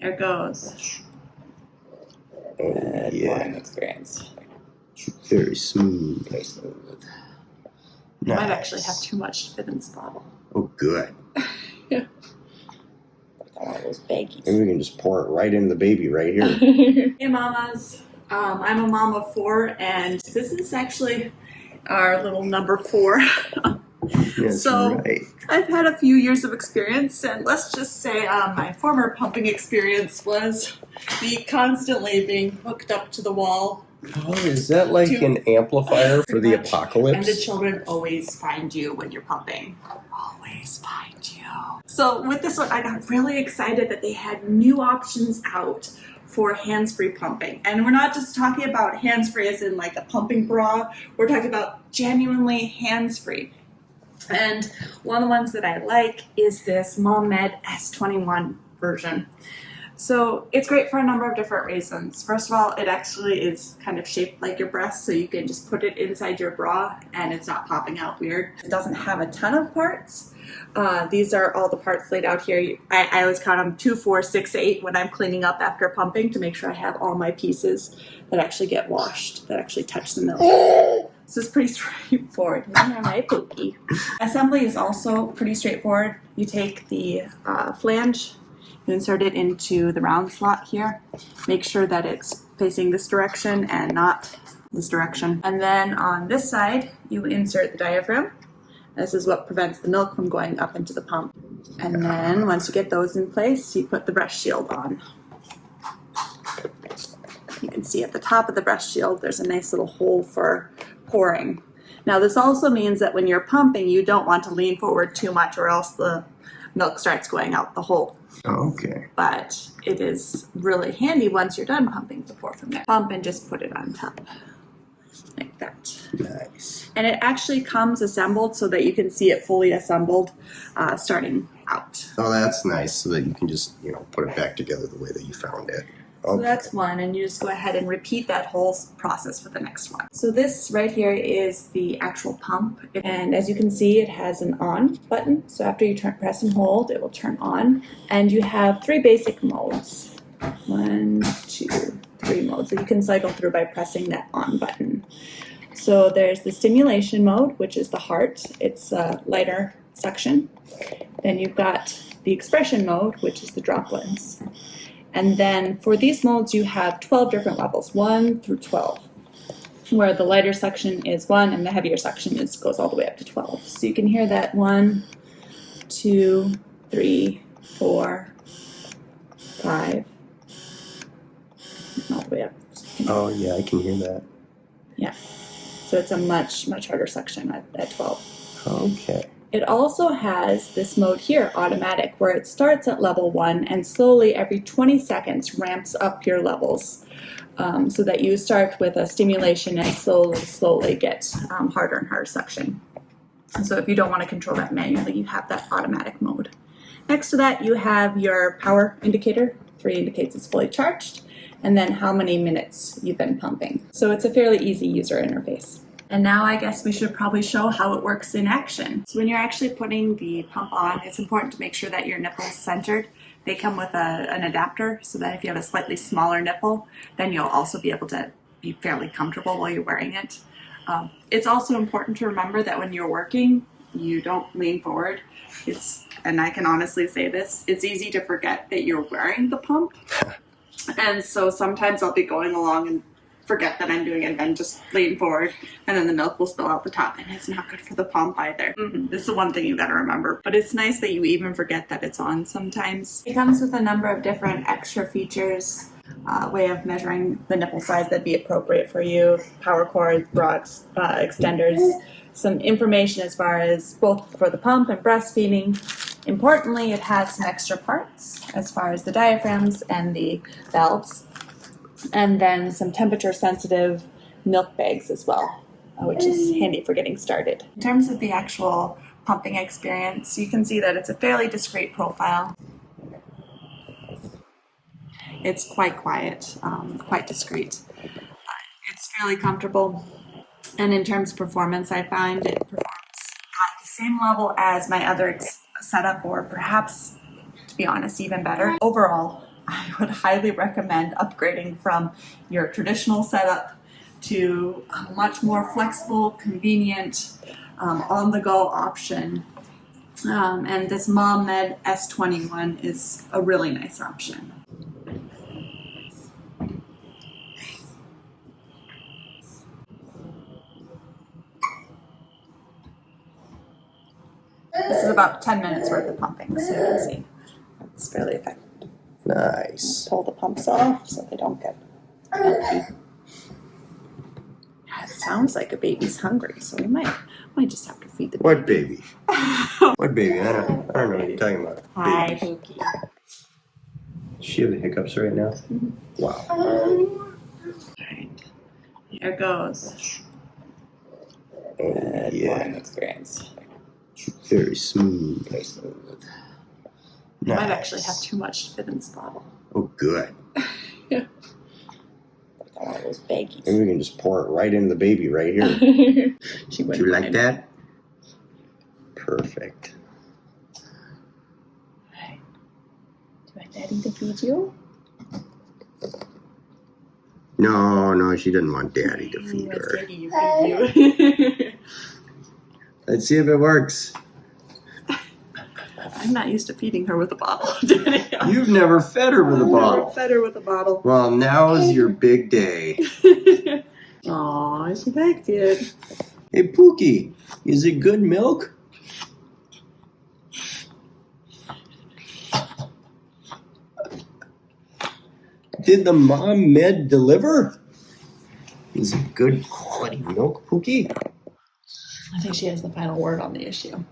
There it goes. Oh, yeah. Experience. Very smooth. Very smooth. Nice. Might actually have too much to fit in this bottle. Oh, good. Yeah. Got one of those baggies. Maybe we can just pour it right into the baby right here. Hey, mamas. I'm a mom of 4, and this is actually our little number 4. That's So right. I've had a few years of experience, and let's just say my former pumping experience was me constantly being hooked up to the wall. Oh, is that like an amplifier for the apocalypse? And the children always find you when you're pumping. Always find you. So with this one, I got really excited that they had new options out for hands-free pumping. And we're not just talking about hands-free as in like a pumping bra. We're talking about genuinely hands-free. And one of the ones that I like is this MomMed S21 version. So it's great for a number of different reasons. First of all, it actually is kind of shaped like your breast, so you can just put it inside your bra and it's not popping out weird. It doesn't have a ton of parts. These are all the parts laid out here. I always count them 2, 4, 6, 8 when I'm cleaning up after pumping to make sure I have all my pieces that actually get washed, that actually touch the milk. So it's pretty straightforward. My pookie. Assembly is also pretty straightforward. You take the flange, you insert it into the round slot here. Make sure that it's facing this direction and not this direction. And then on this side, you insert the diaphragm. This is what prevents the milk from going up into the pump. And then once you get those in place, you put the breast shield on. You can see at the top of the breast shield, there's a nice little hole for pouring. Now this also means that when you're pumping, you don't want to lean forward too much or else the milk starts going out the hole. Okay. But it is really handy once you're done pumping to pour from there. Pump and just put it on top. Like that. Nice. And it actually comes assembled so that you can see it fully assembled starting out. Oh, that's nice, so that you can just, put it back together the way that you found it. So that's one, and you just go ahead and repeat that whole process for the next one. So this right here is the actual pump, and as you can see, it has an on button. So after you press and hold, it will turn on, and you have 3 basic modes. 1, 2, 3 modes that you can cycle through by pressing that on button. So there's the stimulation mode, which is the heart. It's a lighter suction. Then you've got the expression mode, which is the droplets. And then for these modes, you have 12 different levels, 1 through 12, where the lighter suction is 1 and the heavier suction goes all the way up to 12. So you can hear that 1, 2, 3, 4, 5, all the way up. Oh, yeah, I can hear that. Yeah. So it's a much, much harder suction at 12. Okay. It also has this mode here, automatic, where it starts at level 1 and slowly every 20 seconds ramps up your levels so that you start with a stimulation and slowly get harder and harder suction. So if you don't want to control that manually, you have that automatic mode. Next to that, you have your power indicator. 3 indicates it's fully charged, and then how many minutes you've been pumping. So it's a fairly easy user interface. And now I guess we should probably show how it works in action. So when you're actually putting the pump on, it's important to make sure that your nipple is centered. They come with an adapter so that if you have a slightly smaller nipple, then you'll also be able to be fairly comfortable while you're wearing it. It's also important to remember that when you're working, you don't lean forward. And I can honestly say this, it's easy to forget that you're wearing the pump. And so sometimes I'll be going along and forget that I'm doing it and then just lean forward and then the milk will spill out the top and it's not good for the pump either. This is the one thing you gotta remember. But it's nice that you even forget that it's on sometimes. It comes with a number of different extra features, way of measuring the nipple size that'd be appropriate for you, power cords, bra extenders, some information as far as both for the pump and breastfeeding. Importantly, it has some extra parts as far as the diaphragms and the valves. And then some temperature sensitive milk bags as well, which is handy for getting started. In terms of the actual pumping experience, you can see that it's a fairly discreet profile. It's quite quiet, quite discreet. It's fairly comfortable. And in terms of performance, I find it performs at the same level as my other setup, or perhaps, to be honest, even better. Overall, I would highly recommend upgrading from your traditional setup to a much more flexible, convenient, on-the-go option. And this MomMed S21 is a really nice option. This is about 10 minutes worth of pumping, so you can see it's fairly effective. Nice. Pull the pumps off so they don't get empty. It sounds like a baby's hungry, so we might just have to feed the baby. What baby? What baby? I don't know what you're talking about. Hi, Babies. Pookie. Does she have the hiccups right now? Mm-hmm. Wow. Alright, here goes. Oh, Good yeah. pouring experience. Very smooth. Very smooth. Nice. Might actually have too much to fit in this bottle. Oh, good. Like one of those baggies. Maybe we can just pour it right into the baby right here. She Do wouldn't you like mind. that? Perfect. Alright. Do you want Daddy to feed you? No, she doesn't want Daddy to feed Let's her. Daddy to feed you. Let's see if it works. I'm not used to feeding her with a bottle. Daddy. You've never fed her with a bottle. Fed her with a bottle. Well, now is your big day. Aw, she likes it. Hey, Pookie, is it good milk? Did the MomMed deliver? Is it good quality milk, Pookie? I think she has the final word on the issue.